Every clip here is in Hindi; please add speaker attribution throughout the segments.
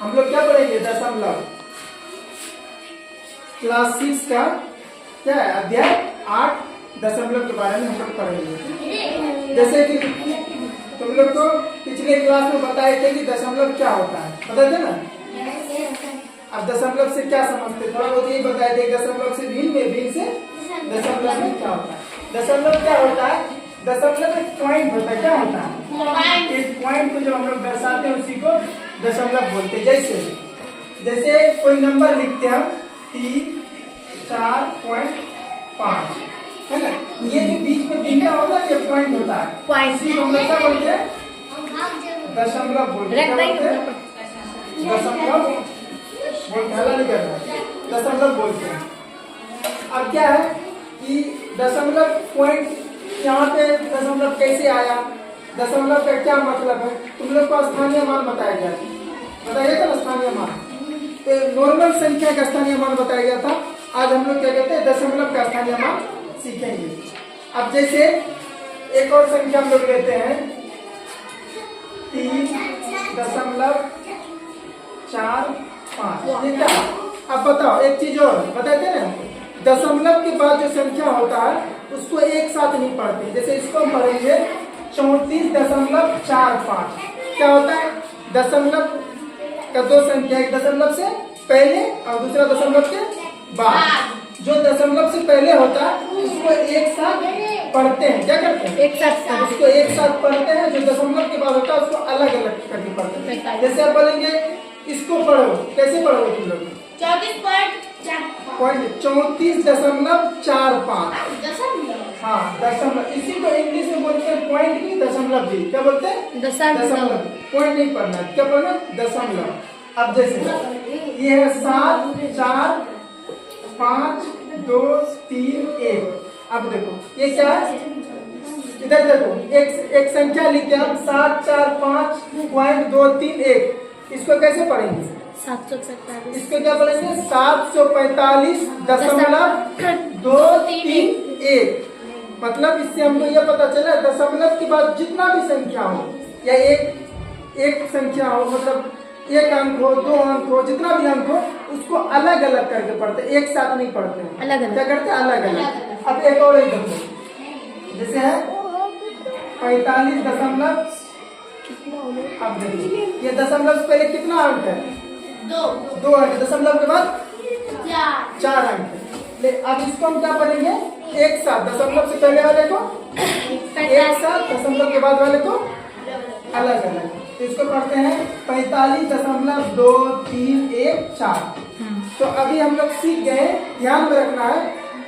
Speaker 1: हम लोग क्या पढ़ेंगे? दशमलव। क्लास 6 का क्या है? अध्याय 8 दशमलव के बारे में हम लोग पढ़ेंगे। जैसे कि तुम लोग को पिछले क्लास में बताए थे कि दशमलव क्या होता है, पता थे ना? अब दशमलव से क्या समझते? थोड़ा बहुत यही बताए थे। दशमलव से भिन्न में, भिन्न से दशमलव में क्या होता है? दशमलव क्या होता है? दशमलव एक पॉइंट होता है। क्या होता है? एक पॉइंट को जो हम लोग दर्शाते हैं उसी को दशमलव बोलते हैं। जैसे कोई नंबर लिखते हैं हम 3, 4.5, है ना? ये जो बीच में गिनना होता है ये पॉइंट होता है। इसी को हम लोग क्या बोलते हैं? दशमलव बोलते हैं। दशमलव बोलते हैं, दशमलव बोलते हैं। अब क्या है कि दशमलव पॉइंट, यहाँ पे दशमलव कैसे आया, दशमलव का क्या मतलब है? तुम लोग को स्थानीय मान बताया गया था, बताया था ना? स्थानीय मान, तो नॉर्मल संख्या का स्थानीय मान बताया गया था। आज हम लोग क्या कहते हैं? दशमलव का स्थानीय मान सीखेंगे। अब जैसे एक और संख्या हम लोग लेते हैं 3.45। ये क्या? अब बताओ एक चीज और बताते हैं ना, दशमलव के बाद जो संख्या होता है उसको एक साथ नहीं पढ़ते। जैसे इसको हम पढ़ेंगे 34.45। क्या होता है? दशमलव का दो संख्या, एक दशमलव से पहले और दूसरा दशमलव के बाद। जो दशमलव से पहले होता है उसको एक साथ पढ़ते हैं। क्या करते हैं? एक साथ उसको एक साथ पढ़ते हैं। जो दशमलव के बाद होता है उसको अलग अलग करके पढ़ते हैं। जैसे आप बोलेंगे इसको पढ़ो, कैसे पढ़ोगे तुम लोग? 34.45। हाँ, दशमलव। इसी को इंग्लिश में बोलते हैं पॉइंट की दशमलव भी। क्या बोलते हैं? दशमलव। पॉइंट नहीं पढ़ना, क्या पढ़ना? दशमलव। अब जैसे ये है 7, 4, 5, 2, 3, 1। अब देखो ये क्या है? इधर देखो एक संख्या लिखते हैं 7, 4, 5.231। इसको कैसे पढ़ेंगे?
Speaker 2: 745।
Speaker 1: इसको क्या पढ़ेंगे? 745.231। मतलब इससे हमको यह पता चला दशमलव के बाद जितना भी संख्या हो या एक संख्या हो, मतलब एक अंक हो, 2 अंक हो, जितना भी अंक हो उसको अलग अलग करके पढ़ते, एक साथ नहीं पढ़ते हैं।
Speaker 2: अलग अलग।
Speaker 1: क्या करते हैं? अलग अलग। अब एक और जैसे है 45 दशमलव। अब देखिए ये दशमलव से पहले कितना अंक है? 2 अंक। दशमलव के बाद 4 अंक है। अब इसको हम क्या पढ़ेंगे? एक साथ। दशमलव से पहले वाले को एक साथ, दशमलव के बाद वाले को अलग अलग। तो इसको पढ़ते हैं 45.231,4। तो अभी हम लोग सीख गए। ध्यान में रखना है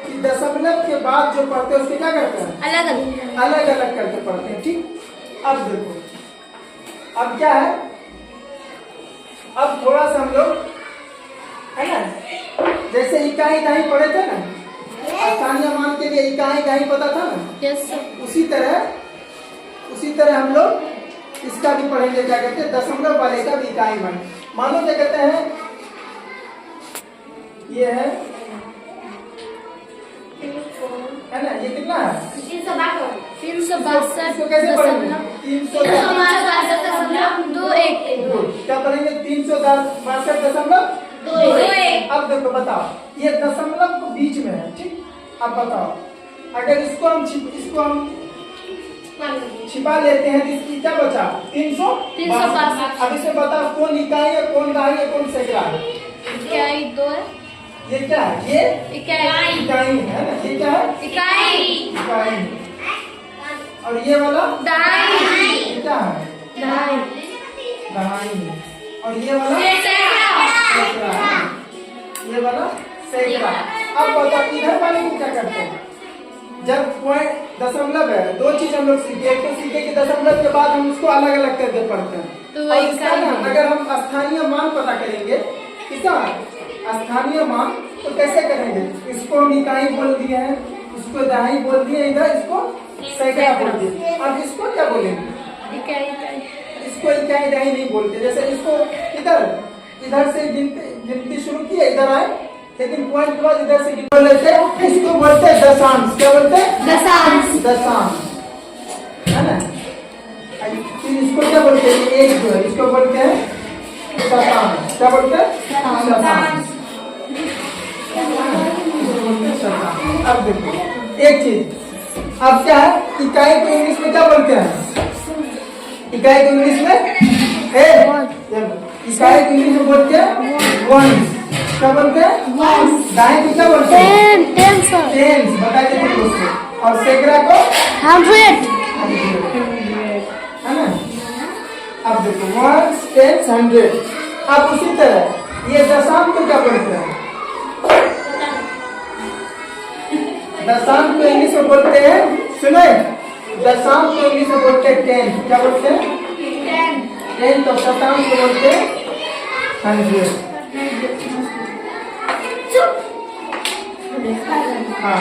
Speaker 1: कि दशमलव के बाद जो पढ़ते हैं उसके क्या करते हैं? अलग अलग करके पढ़ते हैं। ठीक। अब देखो अब क्या है, अब थोड़ा सा हम लोग, है ना, जैसे इकाई दहाई पढ़े थे ना, स्थानीय मान के लिए इकाई दहाई पता था ना?
Speaker 2: Yes sir.
Speaker 1: उसी तरह हम लोग इसका भी पढ़ेंगे। क्या कहते हैं? दशमलव वाले का भी इकाई मान। मानो क्या कहते हैं? ये है ना, ये कितना है?
Speaker 2: 362।
Speaker 1: इसको कैसे पढ़ेंगे?
Speaker 2: 362.21।
Speaker 1: क्या पढ़ेंगे? 362.21। अब देखो बताओ, ये दशमलव को बीच में है। ठीक। अब बताओ अगर इसको हम छिपा लेते हैं तो इसकी क्या बचा? 362। अब इसे बताओ कौन इकाई है, कौन दहाई है, कौन सैकड़ा है?
Speaker 2: इकाई 2 है।
Speaker 1: ये क्या है? ये
Speaker 2: इकाई
Speaker 1: है ना? ये क्या है? इकाई। और ये वाला
Speaker 2: दहाई।
Speaker 1: ये क्या है? दहाई। और ये वाला सैकड़ा। ये वाला सैकड़ा। अब बताओ इधर वाले को क्या करते हैं? जब पॉइंट दशमलव है, दो चीज हम लोग सीखे। एक तो सीखे कि दशमलव के बाद हम उसको अलग अलग करके पढ़ते हैं।
Speaker 2: तो
Speaker 1: और इसका ना अगर हम स्थानीय मान पता करेंगे, किसका स्थानीय मान, तो कैसे करेंगे? इसको हम इकाई बोल दिए हैं, उसको दहाई बोल दिए, इधर इसको सैकड़ा बोल दिए। अब इसको क्या बोलेंगे? इसको इकाई दहाई नहीं बोलते। जैसे इसको इधर से गिनती शुरू की, इधर आए, लेकिन पॉइंट के बाद इधर से बोल लेते हैं। इसको बोलते हैं दशांश। क्या बोलते हैं? दशांश, है ना। फिर इसको क्या बोलते हैं? एक जो है इसको बोलते हैं शतांश। क्या बोलते हैं? शतांश। शतांश। अब देखो एक चीज, अब क्या है, इकाई को इंग्लिश में क्या बोलते हैं? इकाई को इंग्लिश में इकाई को इंग्लिश में बोलते हैं वंस। क्या बोलते हैं? दाएं को क्या बोलते हैं?
Speaker 2: Tense
Speaker 1: tense. बताइए तुम दोस्तों। और सैकड़ा को
Speaker 2: 100
Speaker 1: है ना। अब देखो वंस, टेंस, 100। अब उसी तरह ये दशांश को क्या बोलते हैं? दशांश को इंग्लिश में बोलते हैं, सुने, दशांश को इंग्लिश में बोलते हैं टेन। क्या बोलते हैं? टेन। तो शतांश को बोलते हैं 100। हाँ,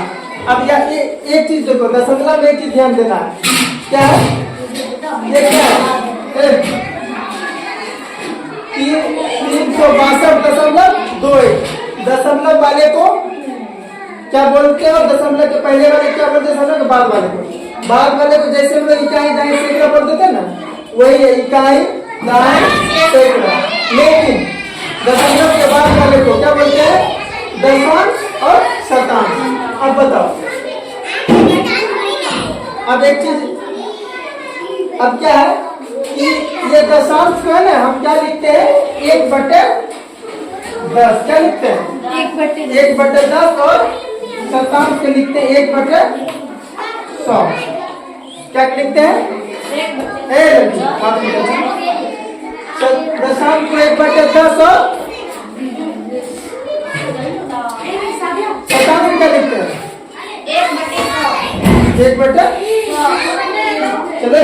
Speaker 1: अब यार एक चीज देखो, दशमलव में एक चीज ध्यान देना है। क्या है ये? क्या है? 362.21। दशमलव वाले को क्या बोलते हैं और दशमलव के पहले वाले क्या बोलते हैं? दशमलव के बाद वाले को। बाद वाले को जैसे हम लोग इकाई दाएं सैकड़ा बोलते थे ना, वही है इकाई दाएं सैकड़ा। लेकिन दशमलव के बाद वाले को क्या बोलते हैं? दशांश और शतांश। अब बताओ, अब एक चीज, अब क्या है कि ये दशांश को है ना, हम क्या लिखते हैं? 1/10। क्या लिखते हैं? 1/10। और शतांश के लिखते हैं 1/100। क्या लिखते हैं? दशांश को 1/10 और शतांश क्या लिखते हैं? 1/100। चलो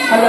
Speaker 1: हल